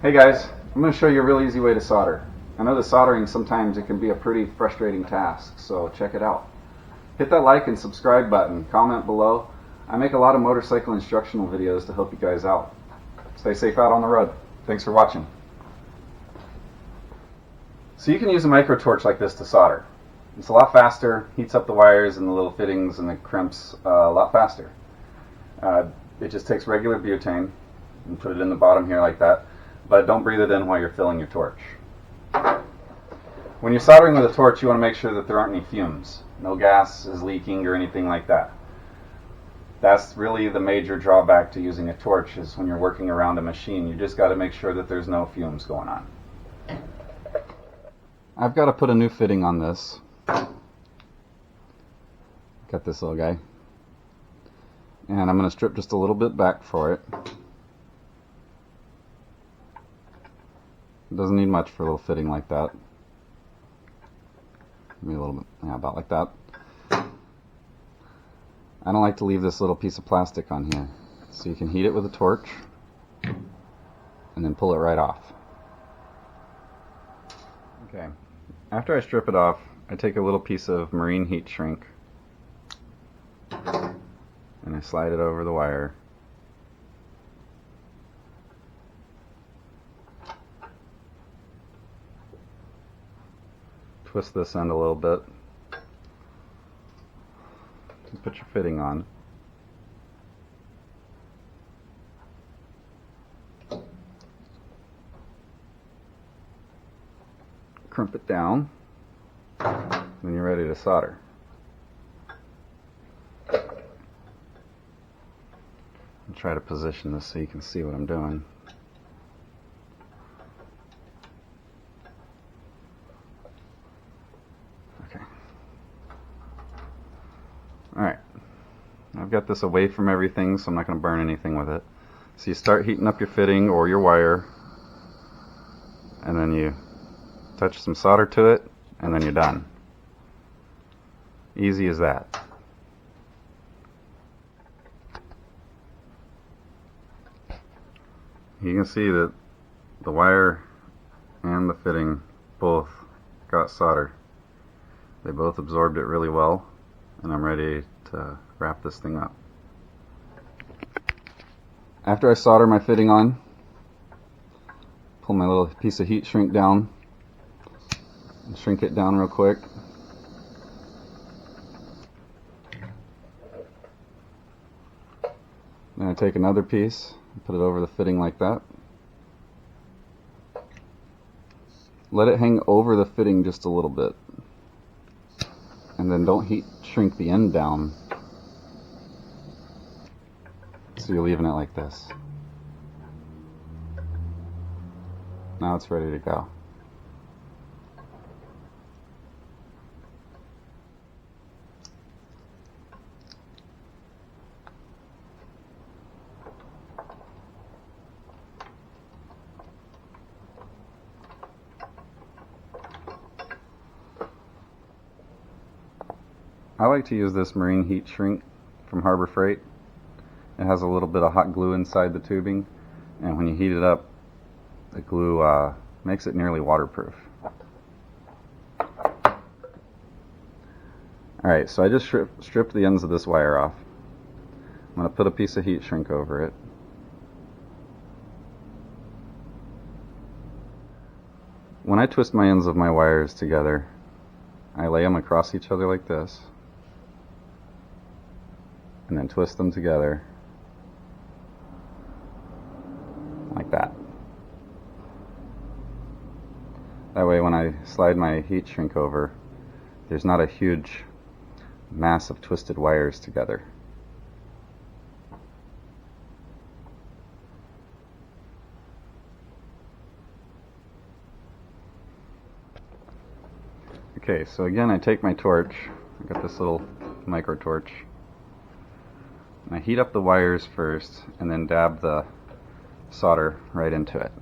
Hey guys, I'm going to show you a real easy way to solder. I know that soldering sometimes it can be a pretty frustrating task, so check it out. Hit that like and subscribe button, comment below. I make a lot of motorcycle instructional videos to help you guys out. Stay safe out on the road. Thanks for watching. So you can use a micro torch like this to solder. It's a lot faster, heats up the wires and the little fittings and the crimps a lot faster. It just takes regular butane and put it in the bottom here like that, but don't breathe it in while you're filling your torch. When you're soldering with a torch, you want to make sure that there aren't any fumes. No gas is leaking or anything like that. That's really the major drawback to using a torch, is when you're working around a machine. You just got to make sure that there's no fumes going on. I've got to put a new fitting on this. Got this little guy. And I'm going to strip just a little bit back for it. It doesn't need much for a little fitting like that. Maybe a little bit, yeah, about like that. I don't like to leave this little piece of plastic on here. So you can heat it with a torch and then pull it right off. Okay. After I strip it off, I take a little piece of marine heat shrink and I slide it over the wire. Twist this end a little bit. And put your fitting on. Crimp it down. Then you're ready to solder. I'll try to position this so you can see what I'm doing. Okay. Alright. I've got this away from everything, so I'm not going to burn anything with it. So you start heating up your fitting or your wire, and then you touch some solder to it, and then you're done. Easy as that. You can see that the wire and the fitting both got solder. They both absorbed it really well, and I'm ready to wrap this thing up. After I solder my fitting on, pull my little piece of heat shrink down and shrink it down real quick. Then I take another piece and put it over the fitting like that. Let it hang over the fitting just a little bit. And then don't heat shrink the end down. So you're leaving it like this. Now it's ready to go. I like to use this marine heat shrink from Harbor Freight. It has a little bit of hot glue inside the tubing, and when you heat it up, the glue makes it nearly waterproof. Alright, so I just stripped the ends of this wire off. I'm going to put a piece of heat shrink over it. When I twist my ends of my wires together, I lay them across each other like this, and then twist them together like that. That way when I slide my heat shrink over, there's not a huge mass of twisted wires together. Okay, so again I take my torch, I got this little micro torch, and I heat up the wires first and then dab the solder right into it.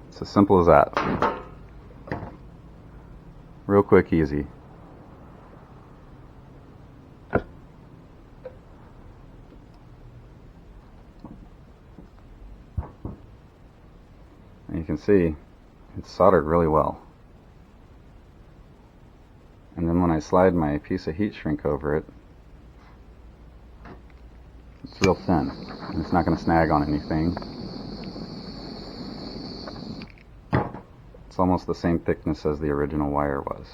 It's as simple as that. Real quick, easy. can see, it's soldered really well. And then when I slide my piece of heat shrink over it, it's real thin, and it's not going to snag on anything. It's almost the same thickness as the original wire was.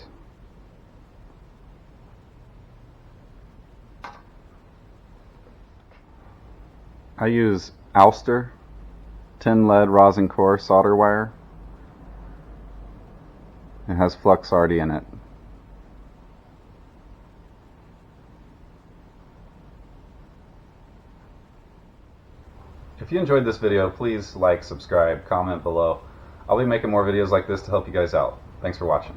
I use Alster tin lead rosin core solder wire. It has flux already in it. If you enjoyed this video, please like, subscribe, comment below. I'll be making more videos like this to help you guys out. Thanks for watching.